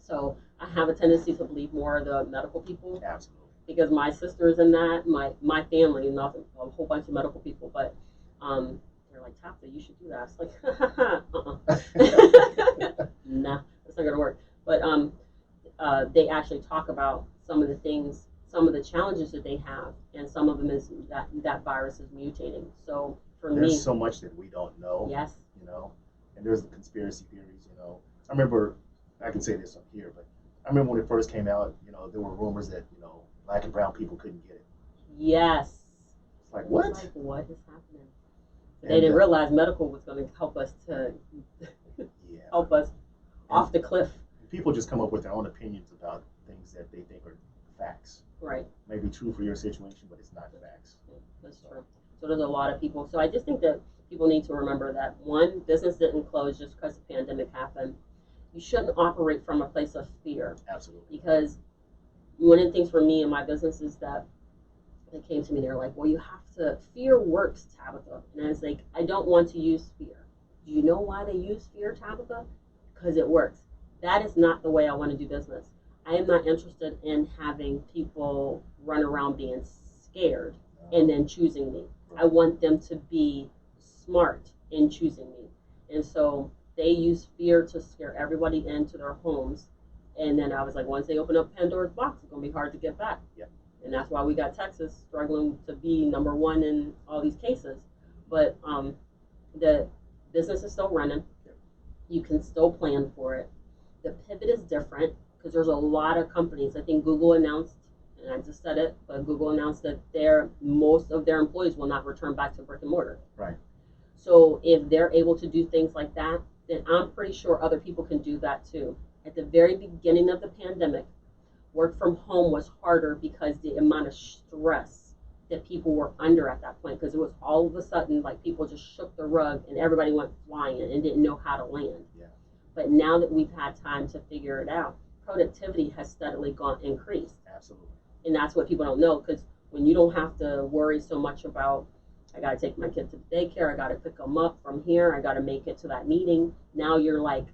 Speaker 1: So I have a tendency to believe more of the medical people.
Speaker 2: Absolutely.
Speaker 1: Because my sister's in that, my family, not a whole bunch of medical people, but they're like, Tafta, you should do that. It's like, nah, that's not gonna work. But they actually talk about some of the things, some of the challenges that they have, and some of them is that virus is mutating. So for me,
Speaker 2: there's so much that we don't know.
Speaker 1: Yes.
Speaker 2: And there's the conspiracy theories. I remember, I can say this up here, but I remember when it first came out, there were rumors that, black and brown people couldn't get it.
Speaker 1: Yes.
Speaker 2: It's like,
Speaker 1: It
Speaker 2: what?
Speaker 1: was like, what is happening? They
Speaker 2: And
Speaker 1: didn't realize medical was going to help us
Speaker 2: yeah,
Speaker 1: help us off
Speaker 2: and
Speaker 1: the cliff.
Speaker 2: people just come up with their own opinions about things that they think are facts.
Speaker 1: Right.
Speaker 2: Maybe true for your situation, but it's not facts.
Speaker 1: That's true. So there's a lot of people. So I just think that people need to remember that one, business didn't close just because the pandemic happened. You shouldn't operate from a place of fear,
Speaker 2: Absolutely.
Speaker 1: because one of the things for me in my business is that they came to me, they're like, well, you have to, fear works, Tabitha. And I was like, I don't want to use fear. Do you know why they use fear, Tabitha? Because it works. That is not the way I want to do business. I am not interested in having people run around being scared and then choosing me. I want them to be smart in choosing me. And so they use fear to scare everybody into their homes. And then I was like, once they open up Pandora's box, it's going to be hard to get back.
Speaker 2: Yeah.
Speaker 1: And that's why we got Texas struggling to be number one in all these cases. But the business is still running. You can still plan for it. The pivot is different because there's a lot of companies. I think Google announced, and I just said it, but Google announced that most of their employees will not return back to brick and mortar.
Speaker 2: Right.
Speaker 1: So if they're able to do things like that, then I'm pretty sure other people can do that too. At the very beginning of the pandemic, work from home was harder because the amount of stress that people were under at that point, because it was all of a sudden like people just shook the rug and everybody went flying and didn't know how to land.
Speaker 2: Yeah.
Speaker 1: But now that we've had time to figure it out, productivity has steadily increased.
Speaker 2: Absolutely.
Speaker 1: And that's what people don't know, because when you don't have to worry so much about, I got to take my kid to daycare, I got to pick them up from here, I got to make it to that meeting. Now you're like,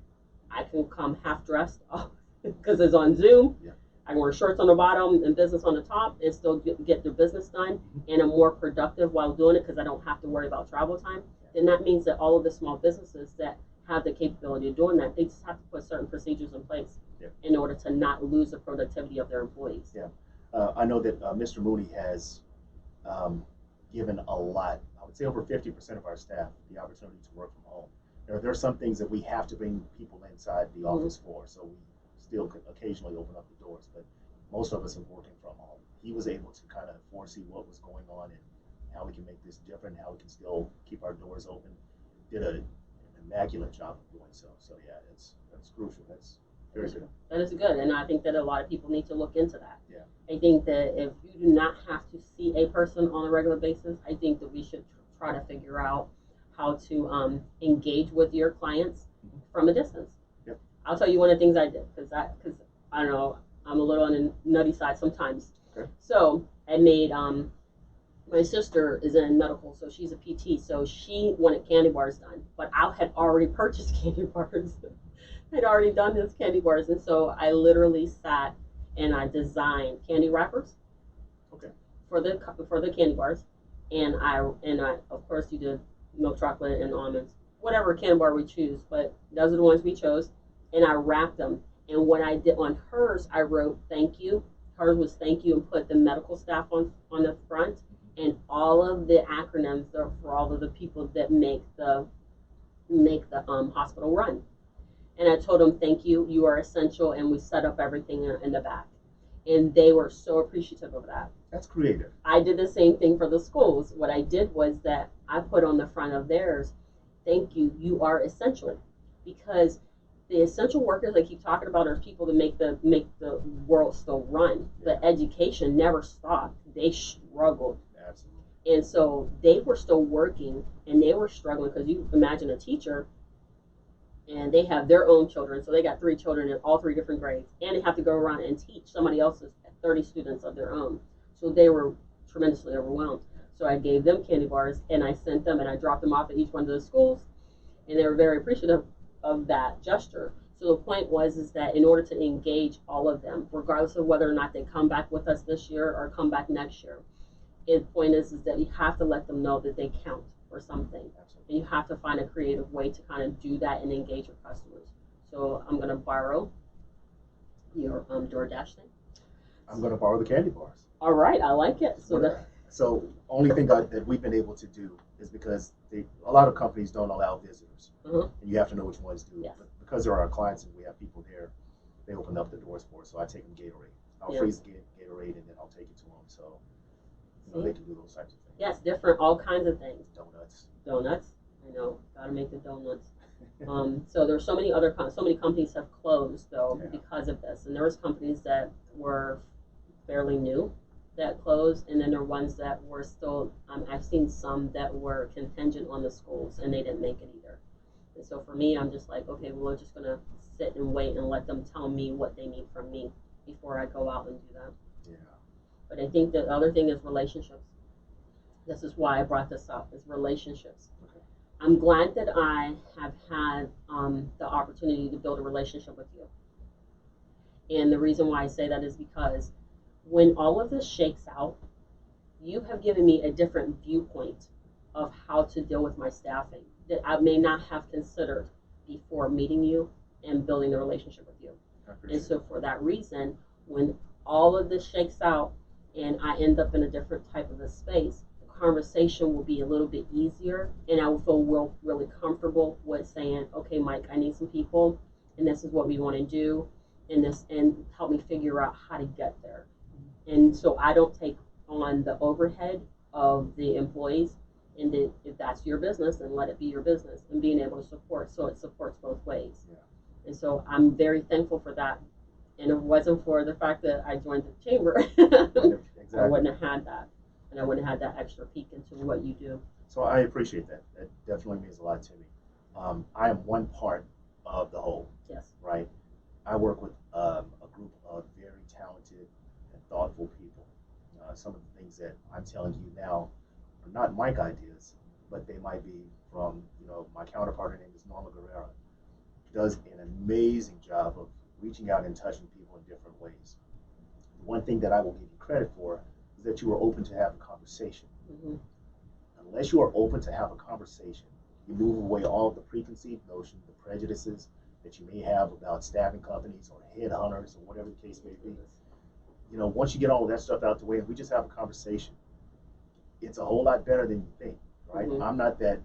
Speaker 1: I can come half dressed because it's on Zoom.
Speaker 2: Yeah.
Speaker 1: I can wear shorts on the bottom and business on the top and still get the business done, and I'm more productive while doing it because I don't have to worry about travel time. Then that means that all of the small businesses that have the capability of doing that, they just have to put certain procedures in place in order to not lose the productivity of their employees.
Speaker 2: Yeah. I know that Mr. Mooney has given a lot, I would say over 50% of our staff, the opportunity to work from home. There are some things that we have to bring people inside the office for, so we still could occasionally open up the doors, but most of us are working from home. He was able to kind of foresee what was going on and how we can make this different, how we can still keep our doors open. Did an immaculate job of doing so. So yeah, that's crucial. That's very good.
Speaker 1: That is good, and I think that a lot of people need to look into that.
Speaker 2: Yeah.
Speaker 1: I think that if you do not have to see a person on a regular basis, I think that we should try to figure out how to engage with your clients from a distance.
Speaker 2: Yep.
Speaker 1: I'll tell you one of the things I did, because I don't know, I'm a little on the nutty side sometimes.
Speaker 2: Okay.
Speaker 1: So I made my sister is in medical, so she's a PT, so she wanted candy bars done, but I had already purchased candy bars. I'd already done this candy bars, and so I literally sat and I designed candy wrappers.
Speaker 2: Okay.
Speaker 1: For the candy bars, and I of course you did milk chocolate and almonds, whatever candy bar we choose, but those are the ones we chose, and I wrapped them. And what I did on hers, I wrote thank you. Hers was thank you, and put the medical staff on the front, and all of the acronyms are for all of the people that make the hospital run. And I told them thank you, you are essential, and we set up everything in the back. And they were so appreciative of that.
Speaker 2: That's creative.
Speaker 1: I did the same thing for the schools. What I did was that I put on the front of theirs, thank you, you are essential. Because the essential workers I keep talking about are people that make the world still run. But education never stopped. They struggled.
Speaker 2: Absolutely.
Speaker 1: And so they were still working and they were struggling, because you imagine a teacher and they have their own children. So they got 3 children in all 3 different grades, and they have to go around and teach somebody else's 30 students of their own. So they were tremendously overwhelmed. So I gave them candy bars and I sent them and I dropped them off at each one of the schools, and they were very appreciative of that gesture. So the point is that in order to engage all of them, regardless of whether or not they come back with us this year or come back next year, the point is that you have to let them know that they count for something. And you have to find a creative way to kind of do that and engage your customers. So I'm going to borrow your DoorDash thing.
Speaker 2: I'm going to borrow the candy bars.
Speaker 1: All right, I like it.
Speaker 2: So only thing that we've been able to do is because a lot of companies don't allow visitors, and you have to know which ones do.
Speaker 1: Yes.
Speaker 2: But because they're our clients and we have people there, they open up the doors for us. So I take them Gatorade. I'll
Speaker 1: Yeah.
Speaker 2: freeze the Gatorade and then I'll take it to them. So they can do those types of things.
Speaker 1: Yes, different, all kinds of things.
Speaker 2: Donuts.
Speaker 1: Donuts. I know, gotta make the donuts. So there's so many so many companies have closed though
Speaker 2: Yeah.
Speaker 1: because of this, and there was companies that were fairly new that closed, and then there are ones that were still. I've seen some that were contingent on the schools, and they didn't make it either. And so for me, I'm just like, okay, well, we're just gonna sit and wait and let them tell me what they need from me before I go out and do that.
Speaker 2: Yeah.
Speaker 1: But I think the other thing is relationships. This is why I brought this up, is relationships.
Speaker 2: Okay.
Speaker 1: I'm glad that I have had the opportunity to build a relationship with you. And the reason why I say that is because when all of this shakes out, you have given me a different viewpoint of how to deal with my staffing that I may not have considered before meeting you and building a relationship with you. And so for that reason, when all of this shakes out and I end up in a different type of a space, the conversation will be a little bit easier, and I will feel really comfortable with saying, okay, Mike, I need some people, and this is what we want to do, and help me figure out how to get there. And so I don't take on the overhead of the employees, and if that's your business, then let it be your business, and being able to support, so it supports both ways.
Speaker 2: Yeah.
Speaker 1: And so I'm very thankful for that. And if it wasn't for the fact that I joined the chamber,
Speaker 2: Exactly.
Speaker 1: I wouldn't have had that. And I wouldn't have had that extra peek into what you do.
Speaker 2: So I appreciate that. That definitely means a lot to me. I am one part of the whole,
Speaker 1: Yes.
Speaker 2: right? I work with a group of very talented and thoughtful people. Some of the things that I'm telling you now are not Mike ideas, but they might be from, my counterpart. Her name is Norma Guerrera. Does an amazing job of reaching out and touching people in different ways. The one thing that I will give you credit for is that you are open to have a conversation.
Speaker 1: Mm-hmm.
Speaker 2: Unless you are open to have a conversation, you move away all of the preconceived notions, the prejudices that you may have about staffing companies or headhunters or whatever the case may be. Once you get all of that stuff out the way and we just have a conversation, it's a whole lot better than you think, right?
Speaker 1: Mm-hmm.
Speaker 2: I'm not that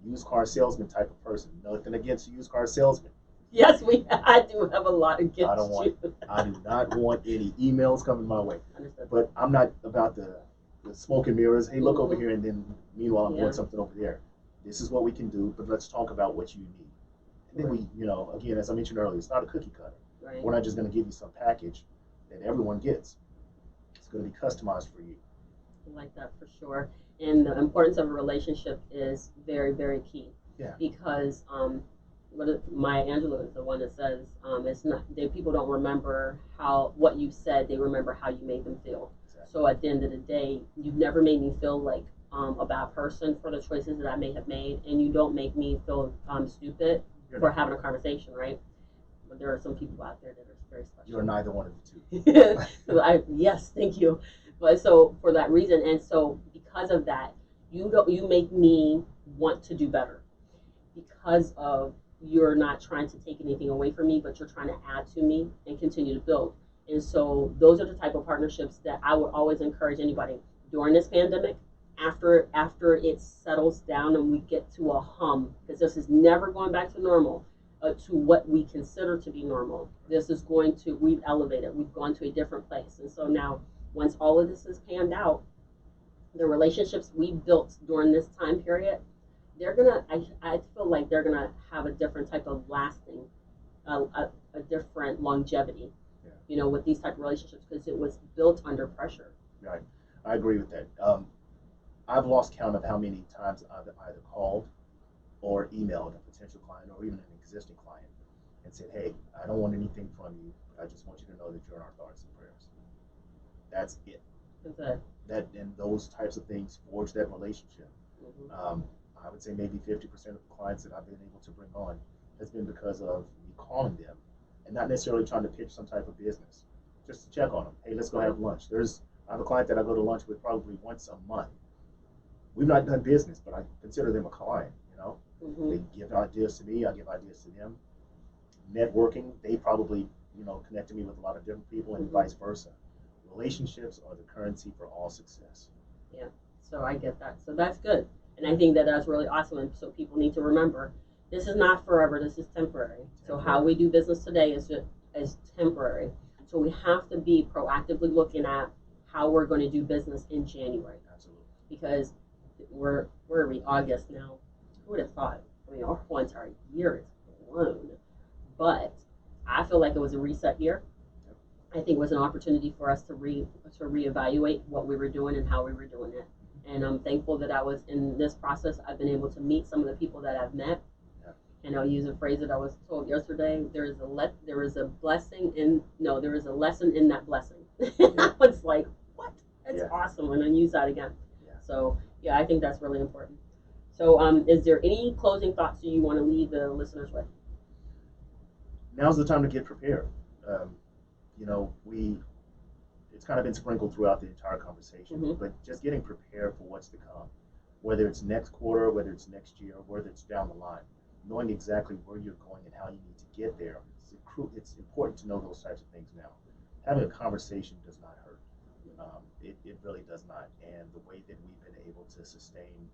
Speaker 2: used car salesman type of person. Nothing against used car salesmen.
Speaker 1: Yes, I do have a lot against you.
Speaker 2: I do not want any emails coming my way.
Speaker 1: Understood.
Speaker 2: But I'm not about the smoke and mirrors. Hey, look over here, and then meanwhile I'm
Speaker 1: Yeah.
Speaker 2: doing something over there. This is what we can do, but let's talk about what you need. And then
Speaker 1: Right.
Speaker 2: we, again, as I mentioned earlier, it's not a cookie cutter.
Speaker 1: Right.
Speaker 2: We're not just going to give you some package that everyone gets. It's going to be customized for you.
Speaker 1: I like that for sure. And the importance of a relationship is very, very key.
Speaker 2: Yeah.
Speaker 1: Because Maya Angelou is the one that says it's not people don't remember what you said, they remember how you made them feel.
Speaker 2: Exactly.
Speaker 1: So at the end of the day, you've never made me feel like a bad person for the choices that I may have made, and you don't make me feel stupid for having a conversation, right? But there are some people out there that are very special.
Speaker 2: You're neither one of the two.
Speaker 1: Yes, thank you. But so for that reason, and so because of that, you make me want to do better because of you're not trying to take anything away from me, but you're trying to add to me and continue to build. And so those are the type of partnerships that I would always encourage anybody during this pandemic. After it settles down and we get to a hum, because this is never going back to normal, to what we consider to be normal. We've elevated, we've gone to a different place. And so now, once all of this is panned out, the relationships we built during this time period, I feel like they're gonna have a different type of lasting, a different longevity, with these type of relationships, because it was built under pressure.
Speaker 2: Right, I agree with that. I've lost count of how many times I've either called or emailed a potential client or even an existing client and said, hey, I don't want anything from you, but I just want you to know that you're in our thoughts and prayers. That's it.
Speaker 1: That's it.
Speaker 2: That and those types of things forge that relationship.
Speaker 1: Mm-hmm.
Speaker 2: I would say maybe 50% of the clients that I've been able to bring on has been because of me calling them and not necessarily trying to pitch some type of business, just to check on them. Hey, let's go have lunch. I have a client that I go to lunch with probably once a month. We've not done business, but I consider them a client,
Speaker 1: Mm-hmm.
Speaker 2: They give ideas to me, I give ideas to them. Networking, they probably, connected me with a lot of different people and vice versa. Relationships are the currency for all success.
Speaker 1: Yeah, so I get that. So that's good. And I think that that's really awesome. And so people need to remember, this is not forever, this is temporary. So how we do business today is as temporary. So we have to be proactively looking at how we're going to do business in January.
Speaker 2: Absolutely.
Speaker 1: Because where are we? August now. Who would have thought? I mean, our whole entire year is blown. But I feel like it was a reset year. I think it was an opportunity for us to reevaluate what we were doing and how we were doing it. And I'm thankful that I was in this process. I've been able to meet some of the people that I've met.
Speaker 2: Yeah.
Speaker 1: And I'll use a phrase that I was told yesterday. There is a blessing in no, there is a lesson in that blessing. I was like, what? That's awesome. And then use that again.
Speaker 2: Yeah.
Speaker 1: So yeah, I think that's really important. So is there any closing thoughts you want to leave the listeners with?
Speaker 2: Now's the time to get prepared. You know, it's kind of been sprinkled throughout the entire conversation,
Speaker 1: Mm-hmm.
Speaker 2: but just getting prepared for what's to come, whether it's next quarter, whether it's next year, whether it's down the line, knowing exactly where you're going and how you need to get there. It's important to know those types of things now. Having a conversation does not hurt. It really does not. And the way that we've been able to sustain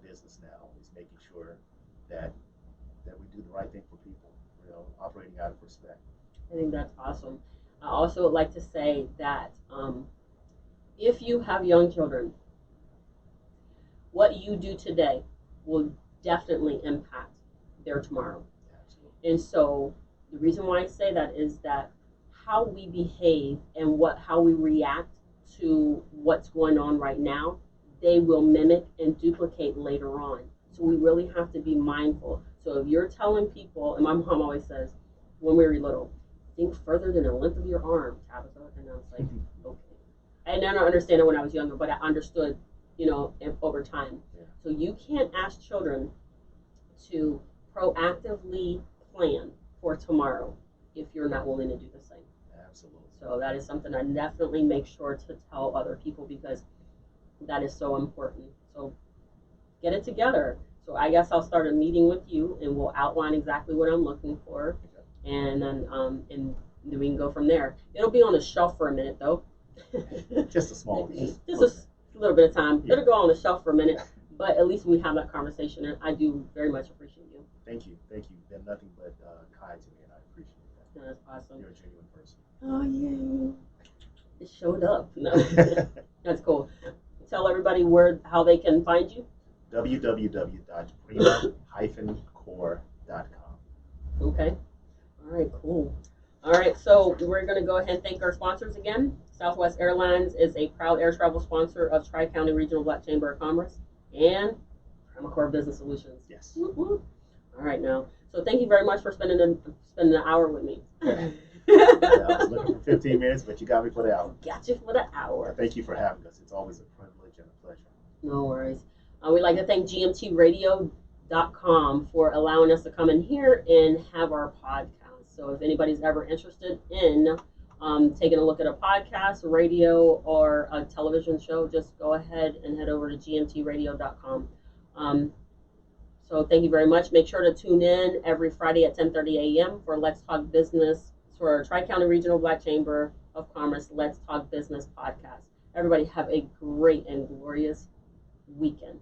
Speaker 2: business now is making sure that we do the right thing for people, you know, operating out of respect.
Speaker 1: I think that's awesome. I also would like to say that if you have young children, what you do today will definitely impact their tomorrow.
Speaker 2: Absolutely.
Speaker 1: And so the reason why I say that is that how we behave and how we react to what's going on right now, they will mimic and duplicate later on. So we really have to be mindful. So if you're telling people, and my mom always says, when we were little, think further than the length of your arm, Tabitha. And I was like, okay. And I don't understand it when I was younger, but I understood, over time.
Speaker 2: Yeah.
Speaker 1: So you can't ask children to proactively plan for tomorrow if you're not willing to do the same.
Speaker 2: Absolutely.
Speaker 1: So that is something I definitely make sure to tell other people because that is so important. So get it together. So I guess I'll start a meeting with you and we'll outline exactly what I'm looking for. Okay. And then we can go from there. It'll be on the shelf for a minute though.
Speaker 2: Just a small
Speaker 1: just a little bit of time. Yeah. It'll go on the shelf for a minute, but at least we have that conversation and I do very much appreciate you.
Speaker 2: Thank you. You've been nothing but kind to me and I appreciate that.
Speaker 1: That's awesome.
Speaker 2: You're a genuine person.
Speaker 1: Oh yeah. It showed up. No. That's cool. Tell everybody how they can find you.
Speaker 2: www.prima-core.com.
Speaker 1: Okay. All right, cool. All right, so we're going to go ahead and thank our sponsors again. Southwest Airlines is a proud air travel sponsor of Tri-County Regional Black Chamber of Commerce and Primacore Business Solutions.
Speaker 2: Yes.
Speaker 1: Woo-hoo. All right, now. So thank you very much for spending an hour with me.
Speaker 2: Yeah, I was looking for 15 minutes, but you got me for the hour.
Speaker 1: Got you for the hour.
Speaker 2: Thank you for having us. It's always a privilege and a pleasure.
Speaker 1: No worries. We'd like to thank gmtradio.com for allowing us to come in here and have our podcast. So if anybody's ever interested in taking a look at a podcast, radio, or a television show, just go ahead and head over to gmtradio.com. So thank you very much. Make sure to tune in every Friday at 10:30 a.m. for Let's Talk Business for Tri-County Regional Black Chamber of Commerce Let's Talk Business podcast. Everybody have a great and glorious weekend.